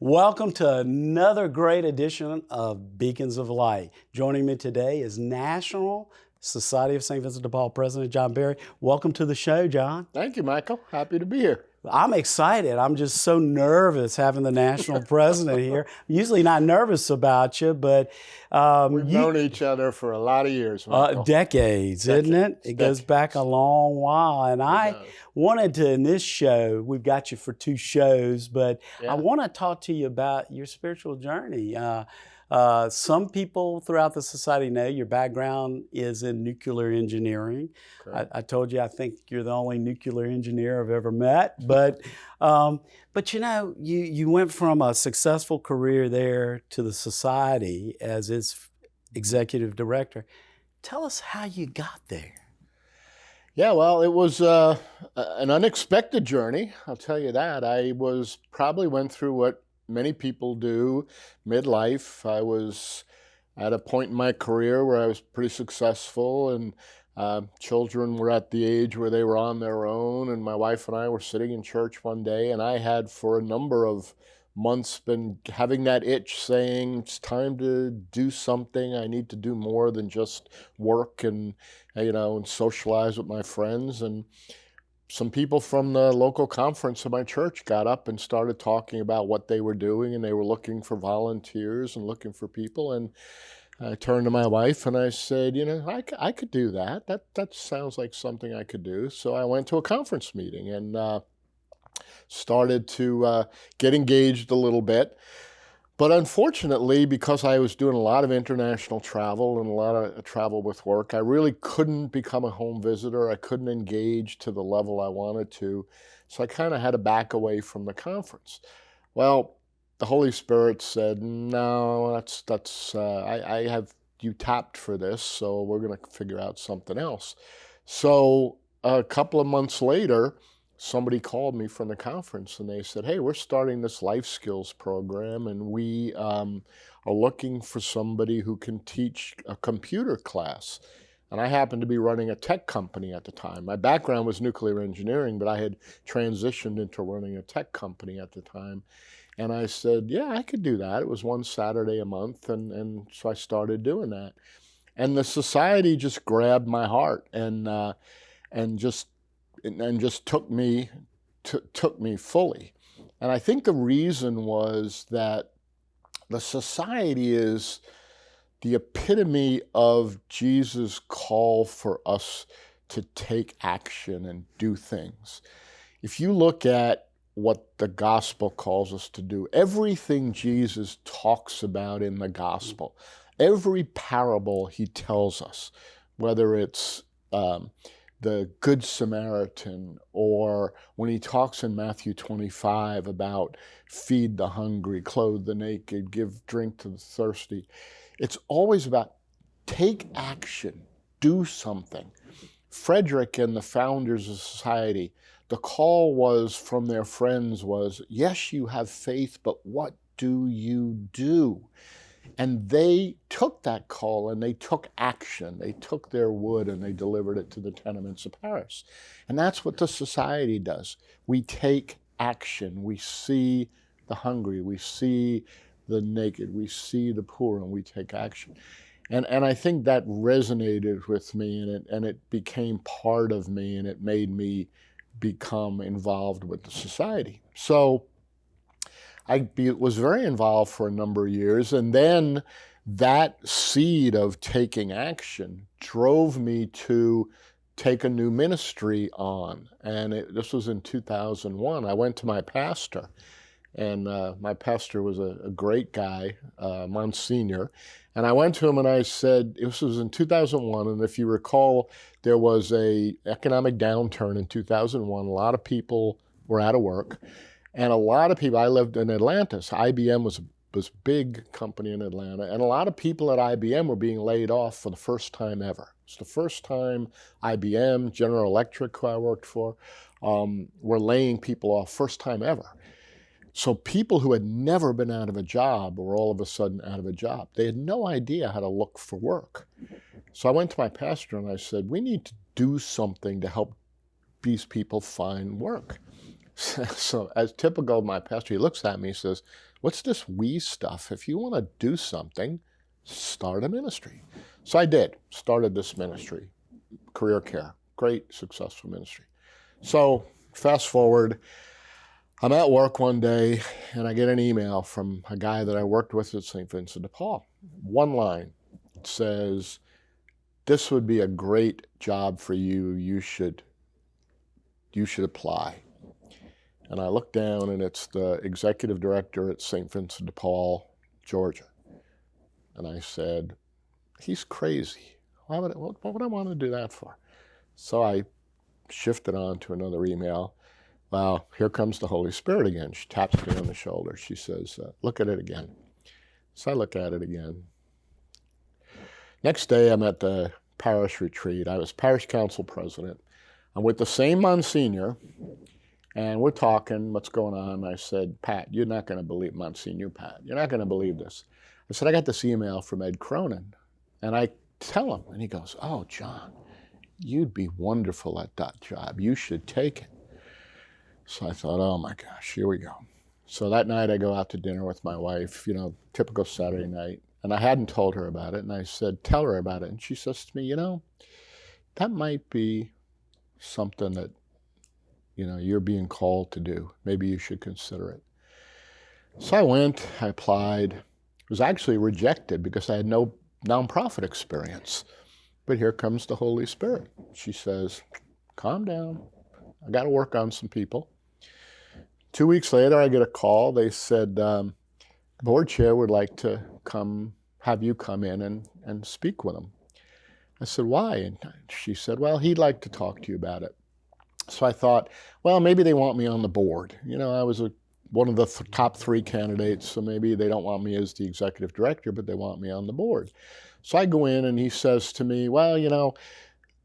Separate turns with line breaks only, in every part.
Welcome to another great edition of Beacons of Light. Joining me today is National Society of St. Vincent de Paul President John Berry. Welcome to the show, John.
Thank you, Michael. Happy to be here.
I'm excited. I'm just so nervous having the national president here. I'm usually not nervous about you, but
We've known each other for a lot of years, Michael.
decades, isn't it? It goes back a long while. And I wanted to, in this show, we've got you for 2 shows, but I want to talk to you about your spiritual journey. Some people throughout the society know your background is in nuclear engineering. I told you I think you're the only nuclear engineer I've ever met. But you know, you went from a successful career there to the society as its executive director. Tell us how you got there.
Yeah, well, it was an unexpected journey. I'll tell you that. I probably went through what many people do midlife. I was at a point in my career where I was pretty successful, and children were at the age where they were on their own, and my wife and I were sitting in church one day, and I had for a number of months been having that itch saying, it's time to do something. I need to do more than just work and socialize with my friends. And some people from the local conference of my church got up and started talking about what they were doing, and they were looking for volunteers and looking for people. And I turned to my wife and I said, I could do that. That sounds like something I could do. So I went to a conference meeting and started to get engaged a little bit. But unfortunately, because I was doing a lot of international travel and a lot of travel with work, I really couldn't become a home visitor. I couldn't engage to the level I wanted to. So I kind of had to back away from the conference. Well, the Holy Spirit said, no, I have you tapped for this, so we're going to figure out something else. So a couple of months later, somebody called me from the conference and they said, hey, we're starting this life skills program, and we are looking for somebody who can teach a computer class. And I happened to be running a tech company at the time. My background was nuclear engineering, but I had transitioned into running a tech company at the time. And I said, yeah, I could do that. It was one Saturday a month, and so I started doing that. And the society just grabbed my heart and just took me fully. And I think the reason was that the society is the epitome of Jesus' call for us to take action and do things. If you look at what the gospel calls us to do, everything Jesus talks about in the gospel, every parable he tells us, whether it's the Good Samaritan, or when he talks in Matthew 25 about feed the hungry, clothe the naked, give drink to the thirsty. It's always about take action, do something. Frederick and the founders of society, the call was from their friends was, yes, you have faith, but what do you do? And they took that call and they took action. They took their wood and they delivered it to the tenements of Paris. And that's what the society does. We take action. We see the hungry. We see the naked. We see the poor, and we take action. And I think that resonated with me, and it became part of me, and it made me become involved with the society. So I was very involved for a number of years, and then that seed of taking action drove me to take a new ministry on. And this was in 2001. I went to my pastor, and my pastor was a great guy, Monsignor. And I went to him and I said, this was in 2001, and if you recall, there was an economic downturn in 2001. A lot of people were out of work. And a lot of people, I lived in Atlanta, so IBM was a big company in Atlanta, and a lot of people at IBM were being laid off for the first time ever. It's the first time IBM, General Electric, who I worked for, were laying people off, first time ever. So people who had never been out of a job were all of a sudden out of a job. They had no idea how to look for work. So I went to my pastor and I said, we need to do something to help these people find work. So as typical of my pastor, he looks at me and says, What's this we stuff? If you want to do something, start a ministry. So I did, started this ministry, Career Care, great, successful ministry. So fast forward, I'm at work one day and I get an email from a guy that I worked with at St. Vincent de Paul. One line says, "This would be a great job for you. You should apply." And I look down and it's the executive director at St. Vincent de Paul, Georgia. And I said, he's crazy. What would I want to do that for? So I shifted on to another email. Well, here comes the Holy Spirit again. She taps me on the shoulder. She says, look at it again. So I look at it again. Next day, I'm at the parish retreat. I was parish council president. I'm with the same Monsignor, and we're talking, what's going on? I said, Pat, you're not going to believe, Monsignor Pat, you're not going to believe this. I said, I got this email from Ed Cronin. And I tell him, and he goes, oh, John, you'd be wonderful at that job. You should take it. So I thought, oh my gosh, here we go. So that night I go out to dinner with my wife, typical Saturday night. And I hadn't told her about it. And I said, tell her about it. And she says to me, that might be something that, you're being called to do. Maybe you should consider it. So I went, I applied. Was actually rejected because I had no nonprofit experience. But here comes the Holy Spirit. She says, calm down. I got to work on some people. 2 weeks later, I get a call. They said, board chair would like to have you come in and speak with him. I said, why? And she said, well, he'd like to talk to you about it. So I thought, well, maybe they want me on the board. I was one of the top 3 candidates, so maybe they don't want me as the executive director, but they want me on the board. So I go in and he says to me, well,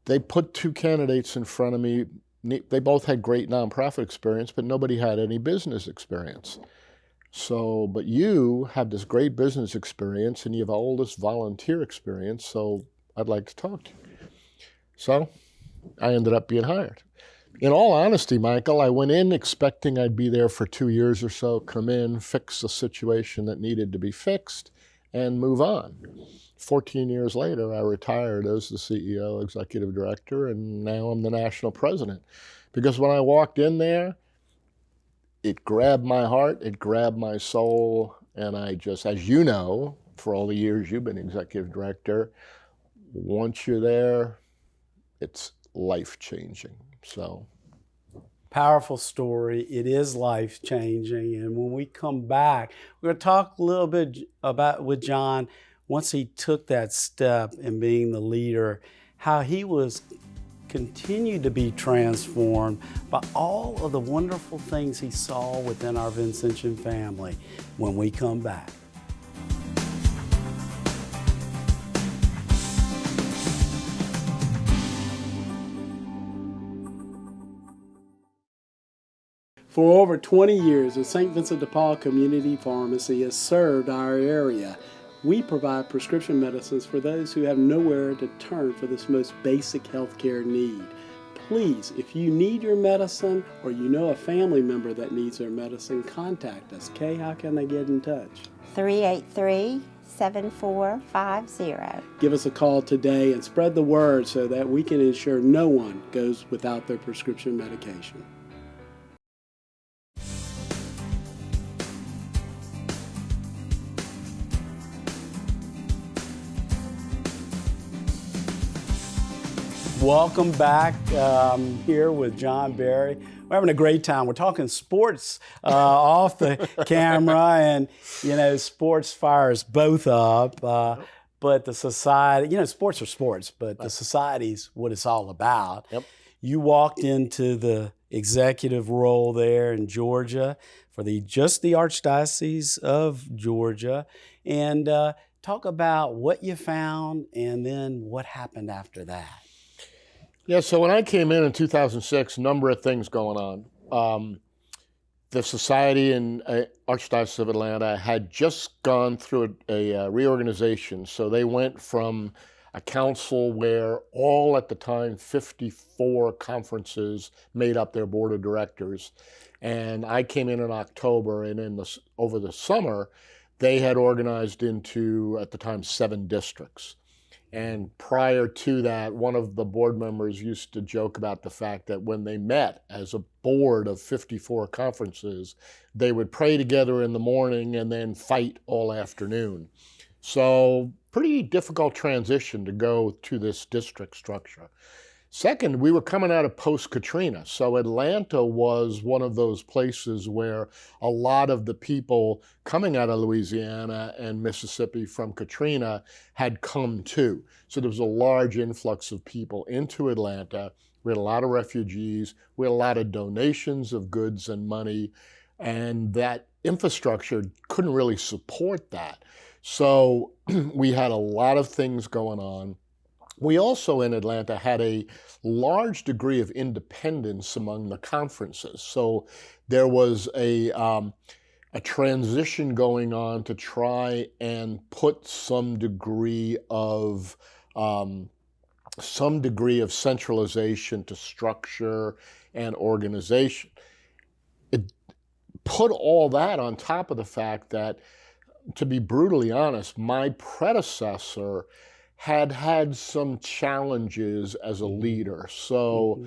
they put 2 candidates in front of me. They both had great nonprofit experience, but nobody had any business experience. But you have this great business experience and you have all this volunteer experience, so I'd like to talk to you. So I ended up being hired. In all honesty, Michael, I went in expecting I'd be there for 2 years or so, come in, fix the situation that needed to be fixed, and move on. 14 years later, I retired as the CEO, executive director, and now I'm the national president. Because when I walked in there, it grabbed my heart, it grabbed my soul, and I just, as you know, for all the years you've been executive director, once you're there, it's life-changing. So,
powerful story. It is life-changing. And when we come back, we're going to talk a little bit about with John, once he took that step in being the leader, how he was continued to be transformed by all of the wonderful things he saw within our Vincentian family when we come back. For over 20 years, the St. Vincent de Paul Community Pharmacy has served our area. We provide prescription medicines for those who have nowhere to turn for this most basic healthcare need. Please, if you need your medicine or you know a family member that needs their medicine, contact us. Kay, how can they get in touch?
383-7450.
Give us a call today and spread the word so that we can ensure no one goes without their prescription medication. Welcome back. Here with John Berry. We're having a great time. We're talking sports off the camera, and sports fires both up. But the society, sports are sports, but the society's what it's all about.
Yep.
You walked into the executive role there in Georgia for just the Archdiocese of Georgia, and talk about what you found and then what happened after that.
Yeah, so when I came in 2006, a number of things going on. The society in Archdiocese of Atlanta had just gone through a reorganization. So they went from a council where all at the time 54 conferences made up their board of directors. And I came in October, and over the summer, they had organized into, at the time, 7 districts. And prior to that, one of the board members used to joke about the fact that when they met as a board of 54 conferences, they would pray together in the morning and then fight all afternoon. So pretty difficult transition to go to this district structure. Second, we were coming out of post-Katrina. So Atlanta was one of those places where a lot of the people coming out of Louisiana and Mississippi from Katrina had come to. So there was a large influx of people into Atlanta. We had a lot of refugees. We had a lot of donations of goods and money. And that infrastructure couldn't really support that. So we had a lot of things going on. We also in Atlanta had a large degree of independence among the conferences. So there was a transition going on to try and put some degree of centralization to structure and organization. It put all that on top of the fact that, to be brutally honest, my predecessor had some challenges as a leader. So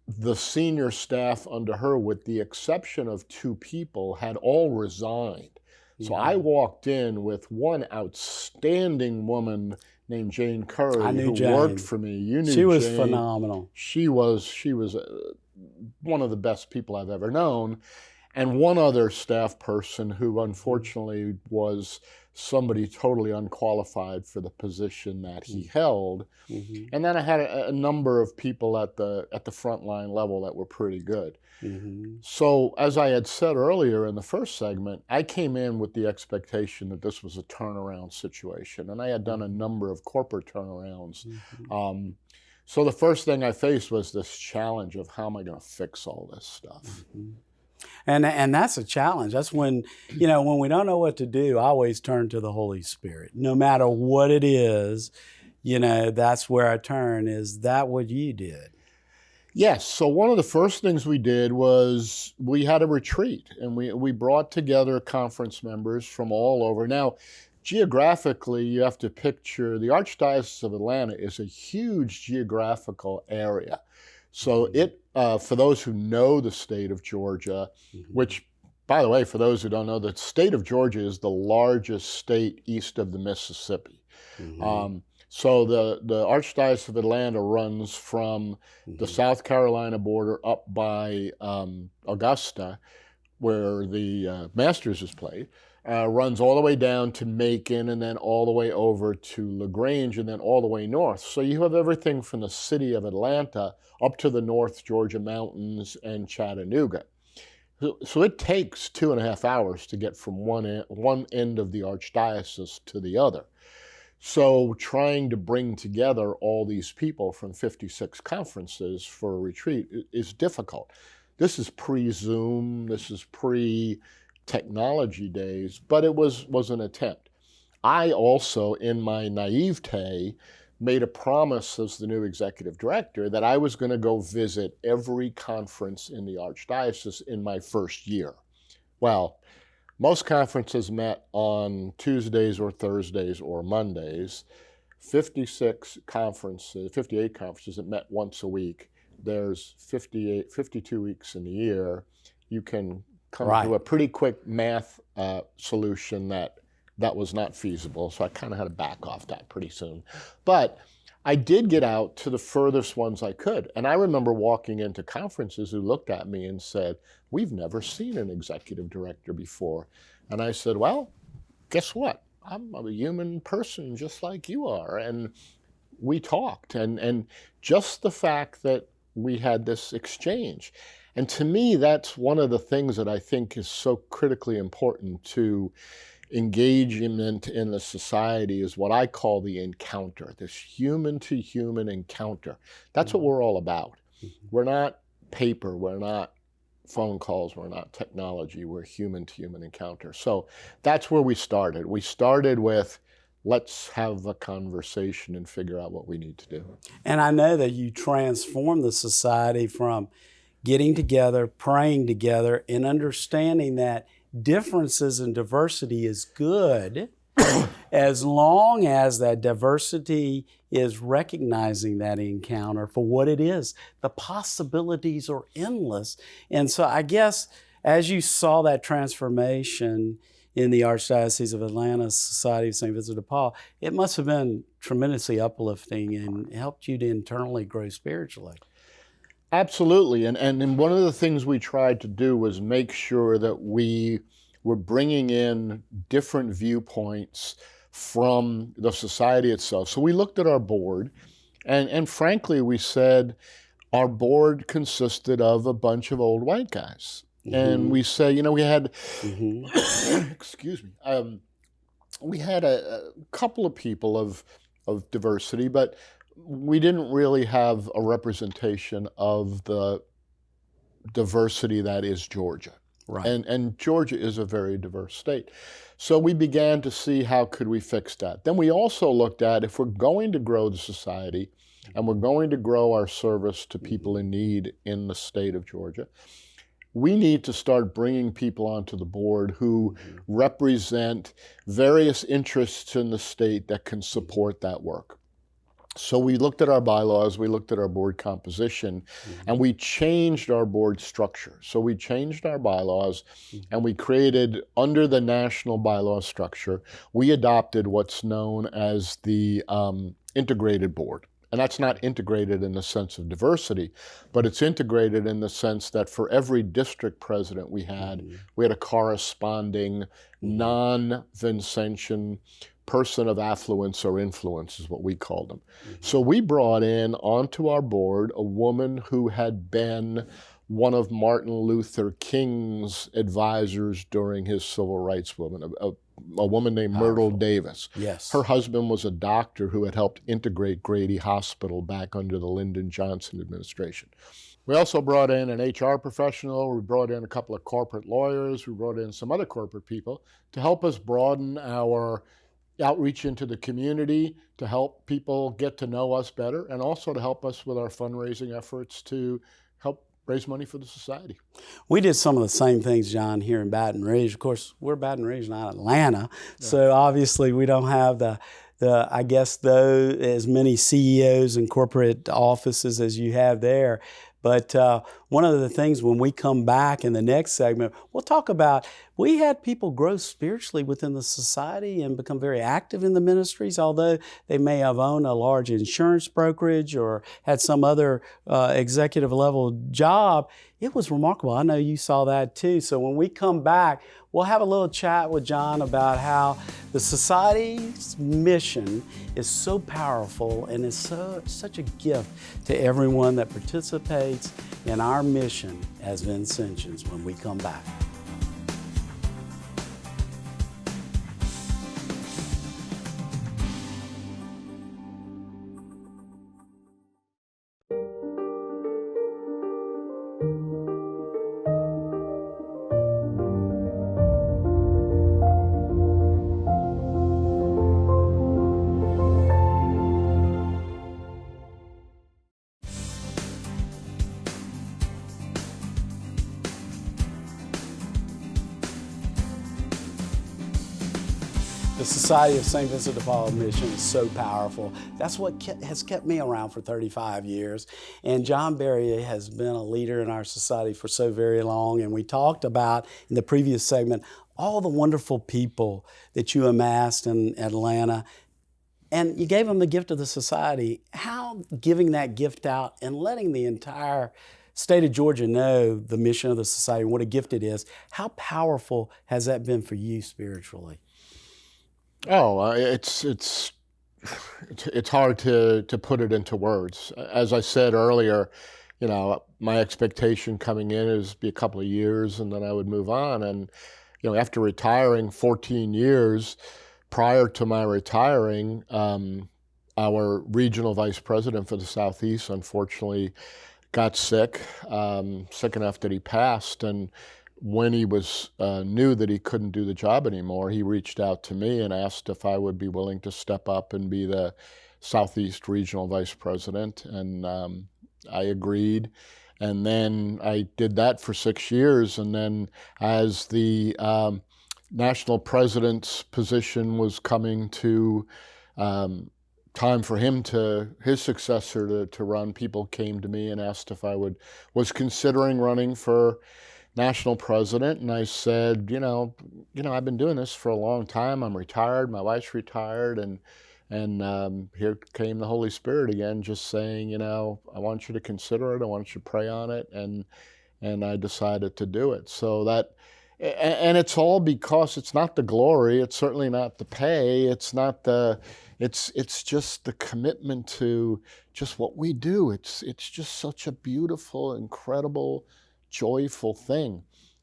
the senior staff under her, with the exception of 2 people, had all resigned. So I walked in with one outstanding woman named Jane Curry, who worked for me. You knew
she was
Jane.
Phenomenal.
She was one of the best people I've ever known. And one other staff person who unfortunately was somebody totally unqualified for the position that he held. And then I had a number of people at the frontline level that were pretty good. So as I had said earlier in the first segment, I came in with the expectation that this was a turnaround situation. And I had done a number of corporate turnarounds. So the first thing I faced was this challenge of how am I going to fix all this stuff?
And that's a challenge. That's when, when we don't know what to do, I always turn to the Holy Spirit. No matter what it is, that's where I turn. Is that what you did?
Yes. So one of the first things we did was we had a retreat, and we brought together conference members from all over. Now, geographically, you have to picture the Archdiocese of Atlanta is a huge geographical area. So for those who know the state of Georgia, which, by the way, for those who don't know, the state of Georgia is the largest state east of the Mississippi. So the Archdiocese of Atlanta runs from the South Carolina border up by Augusta, where the Masters is played, runs all the way down to Macon, and then all the way over to LaGrange, and then all the way north. So you have everything from the city of Atlanta up to the North Georgia mountains and Chattanooga. So it takes 2.5 hours to get from one end of the archdiocese to the other. So trying to bring together all these people from 56 conferences for a retreat is difficult. This is pre-Zoom, this is pre-technology days, but it was an attempt. I also, in my naivete, made a promise as the new executive director that I was going to go visit every conference in the archdiocese in my first year. Well, most conferences met on Tuesdays or Thursdays or Mondays. 58 conferences that met once a week. There's 52 weeks in the year. You can come to a pretty quick math solution that was not feasible. So I kind of had to back off that pretty soon. But I did get out to the furthest ones I could. And I remember walking into conferences who looked at me and said, "We've never seen an executive director before." And I said, "Well, guess what? I'm a human person just like you are." And we talked. And just the fact that we had this exchange. And to me, that's one of the things that I think is so critically important to engagement in the society, is what I call the encounter, this human-to-human encounter. That's what we're all about. We're not paper, we're not phone calls, we're not technology, we're human-to-human encounter. So that's where we started. We started with, let's have a conversation and figure out what we need to do.
And I know that you transformed the society from getting together, praying together, and understanding that differences and diversity is good as long as that diversity is recognizing that encounter for what it is. The possibilities are endless. And so I guess as you saw that transformation in the Archdiocese of Atlanta Society of St. Vincent de Paul, it must have been tremendously uplifting and helped you to internally grow spiritually.
Absolutely. And one of the things we tried to do was make sure that we were bringing in different viewpoints from the society itself. So we looked at our board, and frankly, we said our board consisted of a bunch of old white guys. Mm-hmm. And we say, we had, excuse me, we had a couple of people of diversity, but we didn't really have a representation of the diversity that is Georgia.
Right.
And Georgia is a very diverse state. So we began to see how could we fix that. Then we also looked at if we're going to grow the society and we're going to grow our service to people in need in the state of Georgia, we need to start bringing people onto the board who represent various interests in the state that can support that work. So we looked at our bylaws, we looked at our board composition, and we changed our board structure. So we changed our bylaws, and we created, under the national bylaw structure, we adopted what's known as the integrated board. And that's not integrated in the sense of diversity, but it's integrated in the sense that for every district president we had a corresponding non-Vincentian person of affluence or influence is what we called them. So we brought in onto our board a woman who had been one of Martin Luther King's advisors during his civil rights movement, a woman named Myrtle Davis.
Yes.
Her husband was a doctor who had helped integrate Grady Hospital back under the Lyndon Johnson administration. We also brought in an HR professional, we brought in a couple of corporate lawyers, we brought in some other corporate people to help us broaden our outreach into the community, to help people get to know us better, and also to help us with our fundraising efforts to help raise money for the society.
We did some of the same things, John, here in Baton Rouge. Of course, we're Baton Rouge, not Atlanta, so obviously we don't have the I guess, though, as many CEOs and corporate offices as you have there. But one of the things when we come back in the next segment, we'll talk about, we had people grow spiritually within the society and become very active in the ministries, although they may have owned a large insurance brokerage or had some other executive level job. It was remarkable. I know you saw that too. So when we come back, we'll have a little chat with John about how the society's mission is so powerful and is such a gift to everyone that participates in our mission as Vincentians when we come back. The Society of St. Vincent de Paul mission is so powerful. That's what has kept me around for 35 years. And John Berry has been a leader in our society for so very long. And we talked about, in the previous segment, all the wonderful people that you amassed in Atlanta. And you gave them the gift of the society. How giving that gift out and letting the entire state of Georgia know the mission of the society and what a gift it is, how powerful has that been for you spiritually?
Oh, it's hard to put it into words. As I said earlier, my expectation coming in is be a couple of years and then I would move on. And, after retiring 14 years, prior to my retiring, our regional vice president for the Southeast unfortunately got sick enough that he passed. And when he was knew that he couldn't do the job anymore, he reached out to me and asked if I would be willing to step up and be the Southeast Regional Vice President, and I agreed. And then I did that for 6 years, and then as the national president's position was coming to time for his successor to run, people came to me and asked if I was considering running for national president, and I said, I've been doing this for a long time. I'm retired. My wife's retired, and here came the Holy Spirit again, just saying, I want you to consider it. I want you to pray on it, and I decided to do it. So and it's all because it's not the glory. It's certainly not the pay. It's not it's just the commitment to just what we do. It's just such a beautiful, incredible, joyful thing.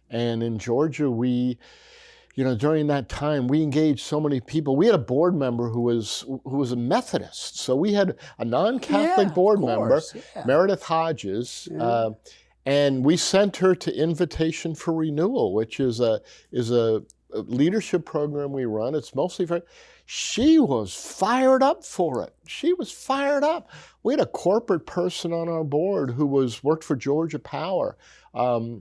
And in Georgia, during that time, we engaged so many people. We had a board member who was a Methodist. So we had a non-Catholic board member, Meredith Hodges, and we sent her to Invitation for Renewal, which is a leadership program we run. It's mostly for. She was fired up for it. She was fired up. We had a corporate person on our board who worked for Georgia Power.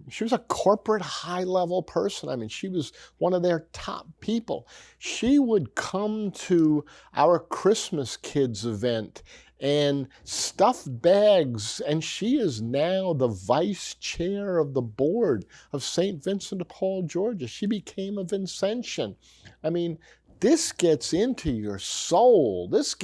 She was a corporate high-level person. I mean, she was one of their top people. She would come to our Christmas Kids event and stuff bags, and she is now the vice chair of the board of St. Vincent de Paul, Georgia. She became a Vincentian. I mean, this gets into your soul. This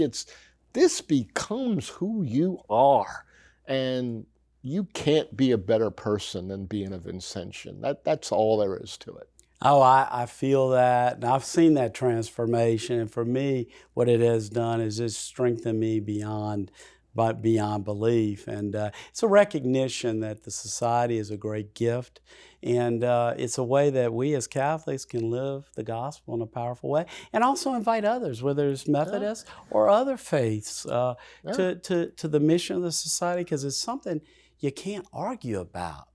becomes who you are. And you can't be a better person than being a Vincentian. That's all there is to it.
Oh, I feel that. And I've seen that transformation. And for me, what it has done is just strengthened me beyond belief. And it's a recognition that the society is a great gift. And it's a way that we as Catholics can live the gospel in a powerful way, and also invite others, whether it's Methodist or other faiths, to the mission of the society, because it's something you can't argue about.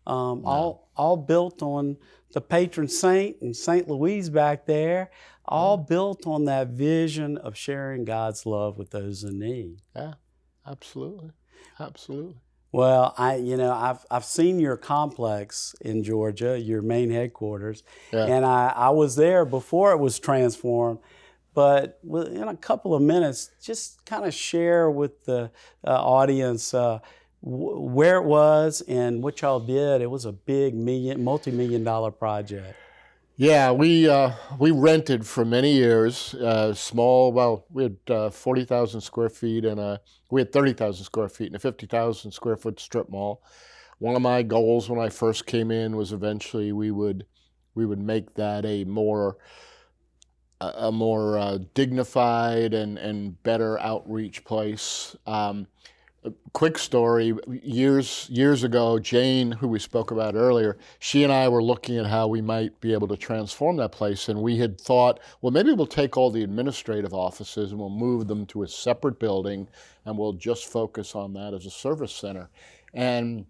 All built on the patron saint and St. Louise back there, all built on that vision of sharing God's love with those in need.
Yeah, absolutely.
Well, I've seen your complex in Georgia, your main headquarters, and I was there before it was transformed. But in a couple of minutes, just kind of share with the audience where it was and what y'all did. It was a big multi-million-dollar project.
Yeah, we rented for many years, we had 40,000 square feet and we had 30,000 square feet in a 50,000 square foot strip mall. One of my goals when I first came in was eventually we would make that a more dignified and better outreach place. A quick story, years ago, Jane, who we spoke about earlier, she and I were looking at how we might be able to transform that place, and we had thought, well, maybe we'll take all the administrative offices and we'll move them to a separate building and we'll just focus on that as a service center. And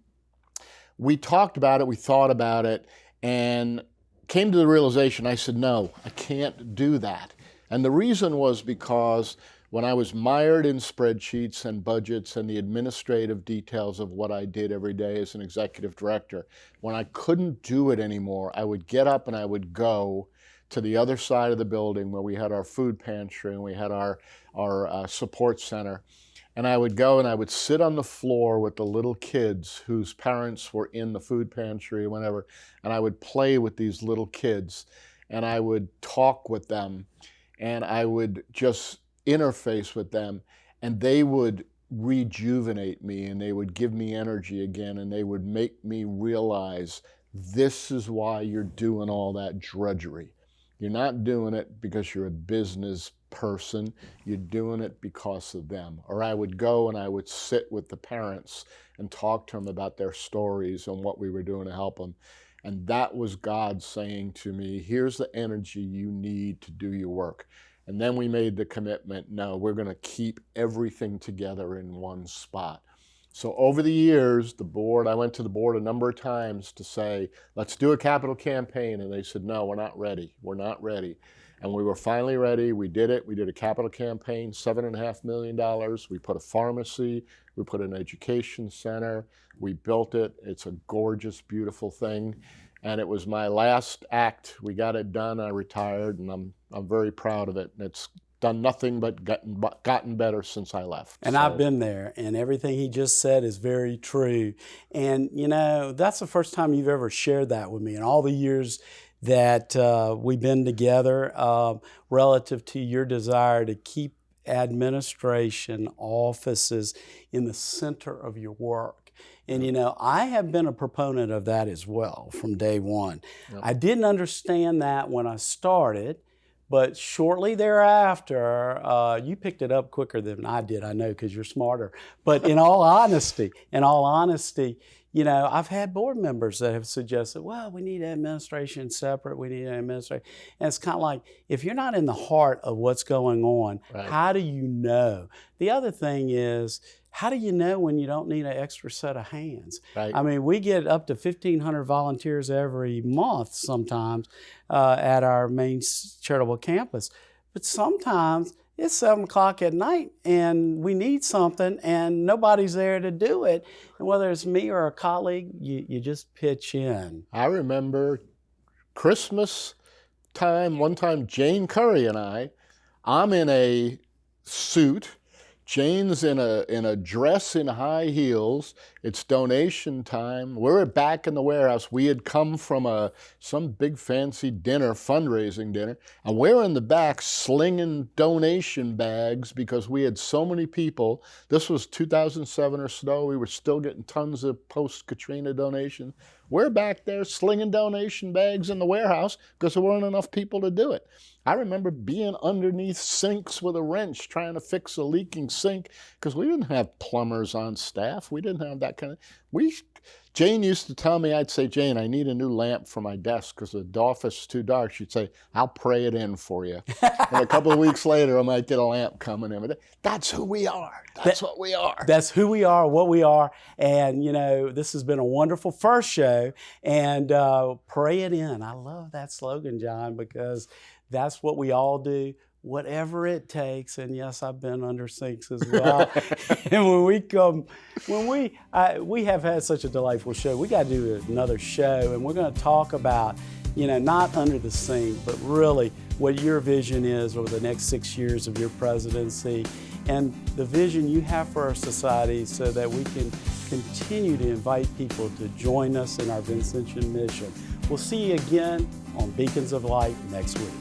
we talked about it, we thought about it, and came to the realization, I said, no, I can't do that. And the reason was because when I was mired in spreadsheets and budgets and the administrative details of what I did every day as an executive director, when I couldn't do it anymore, I would get up and I would go to the other side of the building where we had our food pantry and we had our support center. And I would go and I would sit on the floor with the little kids whose parents were in the food pantry or whatever, and I would play with these little kids and I would talk with them and I would just interface with them, and they would rejuvenate me and they would give me energy again, and they would make me realize this is why you're doing all that drudgery. You're not doing it because you're a business person, you're doing it because of them. Or I would go and I would sit with the parents and talk to them about their stories and what we were doing to help them. And that was God saying to me, here's the energy you need to do your work. And then we made the commitment, no, we're going to keep everything together in one spot. So over the years, I went to the board a number of times to say, let's do a capital campaign. And they said, no, we're not ready. We're not ready. And we were finally ready. We did it. We did a capital campaign, $7.5 million. We put a pharmacy. We put an education center. We built it. It's a gorgeous, beautiful thing. And it was my last act. We got it done. I retired, and I'm very proud of it. And it's done nothing but gotten better since I left.
And so, I've been there, and everything he just said is very true. And, you know, that's the first time you've ever shared that with me in all the years that we've been together, relative to your desire to keep administration offices in the center of your work. And, you know, I have been a proponent of that as well from day one. Yep. I didn't understand that when I started, but shortly thereafter, you picked it up quicker than I did, I know, because you're smarter. But in all honesty, you know, I've had board members that have suggested, well, we need administration separate, we need an administration. And it's kind of like, if you're not in the heart of what's going on, right, how do you know? The other thing is, how do you know when you don't need an extra set of hands? Right. I mean, we get up to 1,500 volunteers every month sometimes at our main charitable campus. But sometimes it's 7 o'clock at night and we need something and nobody's there to do it. And whether it's me or a colleague, you just pitch in.
I remember Christmas time, one time Jane Curry and I'm in a suit. Jane's in a dress in high heels. It's donation time. We're back in the warehouse. We had come from some big fancy dinner, fundraising dinner, and we're in the back slinging donation bags because we had so many people. This was 2007 or so. We were still getting tons of post-Katrina donations. We're back there slinging donation bags in the warehouse because there weren't enough people to do it. I remember being underneath sinks with a wrench trying to fix a leaking sink because we didn't have plumbers on staff. We didn't have that kind of... Jane used to tell me, I'd say, Jane, I need a new lamp for my desk because the office is too dark. She'd say, I'll pray it in for you. And a couple of weeks later, I might get a lamp coming in. That's who we are. That's what we are.
That's who we are, what we are. And, you know, this has been a wonderful first show. And pray it in. I love that slogan, John, because that's what we all do. Whatever it takes, and yes, I've been under sinks as well. And we have had such a delightful show. We got to do another show, and we're going to talk about, you know, not under the sink, but really what your vision is over the next 6 years of your presidency, and the vision you have for our society, so that we can continue to invite people to join us in our Vincentian mission. We'll see you again on Beacons of Light next week.